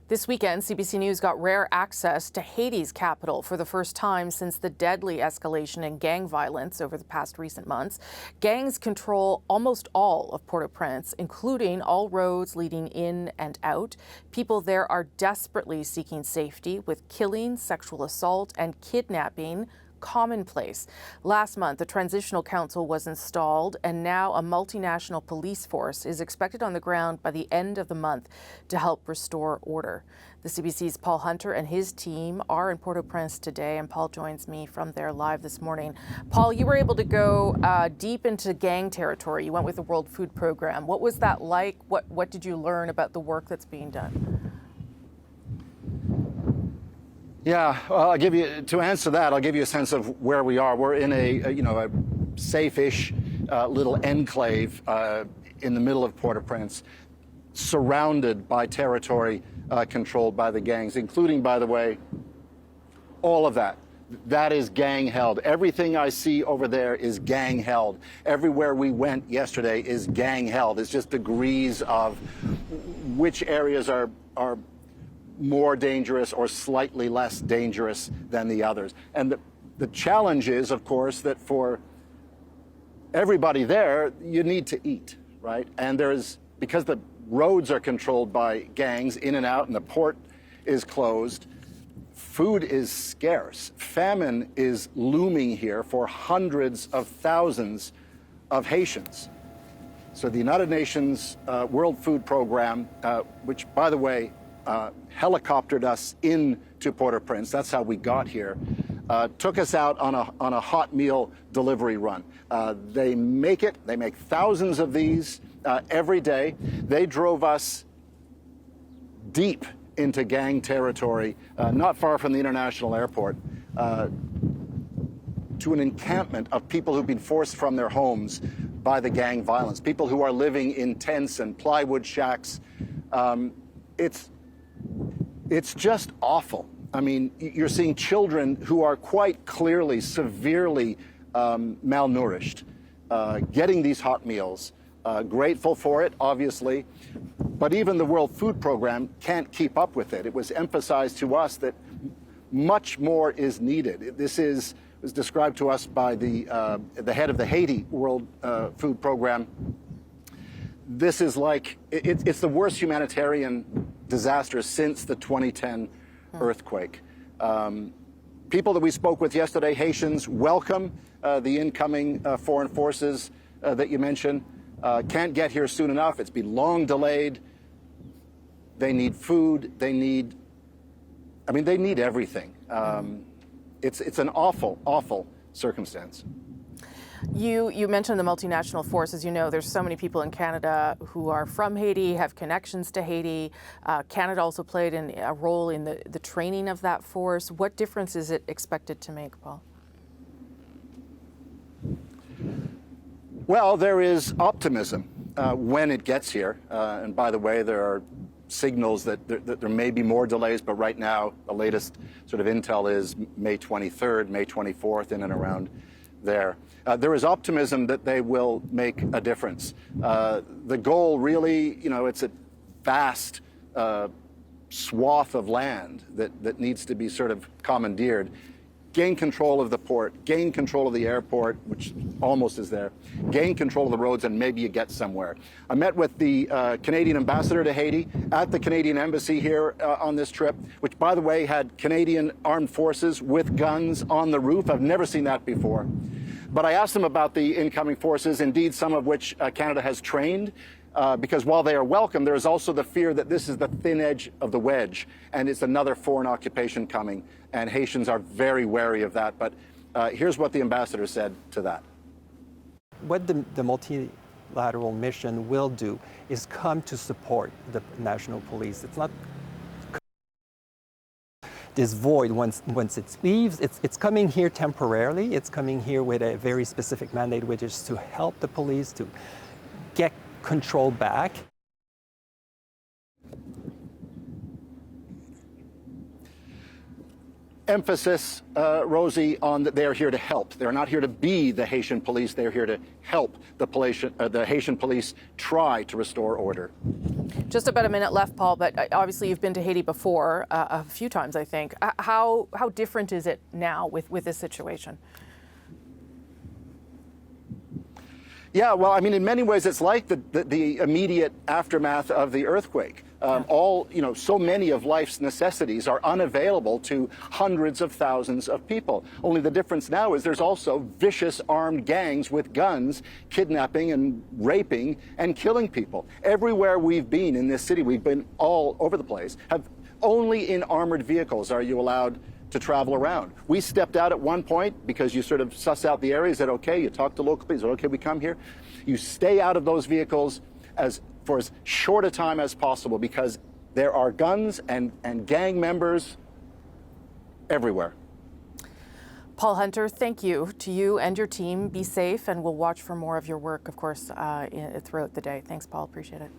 This weekend, CBC News got rare access to Haiti's capital for the first time since the deadly escalation in gang violence over the past recent months. Gangs control almost all of Port-au-Prince, including all roads leading in and out. People there are desperately seeking safety, with killing, sexual assault, and kidnapping commonplace. Last month, the Transitional Council was installed, and now a multinational police force is expected on the ground by the end of the month to help restore order. The CBC's Paul Hunter and his team are in Port-au-Prince today, and Paul joins me from there live this morning. Paul, you were able to go deep into gang territory. You went with the World Food Program. What was that like? What did you learn about the work that's being done? Yeah, well, to answer that, I'll give you a sense of where we are. We're in a safe-ish little enclave in the middle of Port-au-Prince, surrounded by territory controlled by the gangs, including, by the way, all of that. That is gang held. Everything I see over there is gang held. Everywhere we went yesterday is gang held. It's just degrees of which areas are more dangerous or slightly less dangerous than the others. And the challenge is, of course, that for everybody there, you need to eat, right? And because the roads are controlled by gangs in and out and the port is closed, food is scarce. Famine is looming here for hundreds of thousands of Haitians. So the United Nations World Food Program, which, by the way, helicoptered us into Port-au-Prince, that's how we got here, took us out on a hot meal delivery run. They make thousands of these every day. They drove us deep into gang territory, not far from the international airport, to an encampment of people who've been forced from their homes by the gang violence, people who are living in tents and plywood shacks. It's just awful. I mean, you're seeing children who are quite clearly severely malnourished, getting these hot meals, grateful for it, obviously, but even the World Food Program can't keep up with it. It was emphasized to us that much more is needed. This was described to us by the head of the Haiti World Food Program. This is it's the worst humanitarian disaster since the 2010 earthquake. People that we spoke with yesterday, Haitians, welcome the incoming foreign forces that you mentioned. Can't get here soon enough. It's been long delayed. They need food. They need everything. It's an awful, awful circumstance. You mentioned the multinational force. As you know, there's so many people in Canada who are from Haiti, have connections to Haiti. Canada also played a role in the training of that force. What difference is it expected to make, Paul? Well, there is optimism when it gets here. And by the way, there are signals that there may be more delays, but right now the latest sort of intel is May 23rd, May 24th, in and around there. There is optimism that they will make a difference. The goal really, it's a vast swath of land that needs to be sort of commandeered. Gain control of the port, gain control of the airport, which almost is there, gain control of the roads, and maybe you get somewhere. I met with the Canadian ambassador to Haiti at the Canadian embassy here on this trip, which, by the way, had Canadian armed forces with guns on the roof. I've never seen that before. But I asked them about the incoming forces, indeed some of which Canada has trained, because while they are welcome, there is also the fear that this is the thin edge of the wedge, and it's another foreign occupation coming, and Haitians are very wary of that. But here's what the ambassador said to that. What the multilateral mission will do is come to support the national police. It's not this void once it leaves. It's coming here temporarily. It's coming here with a very specific mandate, which is to help the police to get control back. Emphasis, Rosie, on that they are here to help. They're not here to be the Haitian police. They're here to help the Haitian police try to restore order. Just about a minute left, Paul, but obviously you've been to Haiti before, a few times, I think. How different is it now with this situation? Yeah, well, I mean, in many ways, it's like the immediate aftermath of the earthquake. So many of life's necessities are unavailable to hundreds of thousands of people. Only the difference now is there's also vicious armed gangs with guns kidnapping and raping and killing people. Everywhere we've been in this city, we've been all over the place, only in armored vehicles are you allowed to travel around. We stepped out at one point because you sort of suss out the area. Is that okay? You talk to local people. Is it okay we come here? You stay out of those vehicles for as short a time as possible because there are guns and gang members everywhere. Paul Hunter, thank you to you and your team. Be safe, and we'll watch for more of your work, of course, throughout the day. Thanks, Paul. Appreciate it.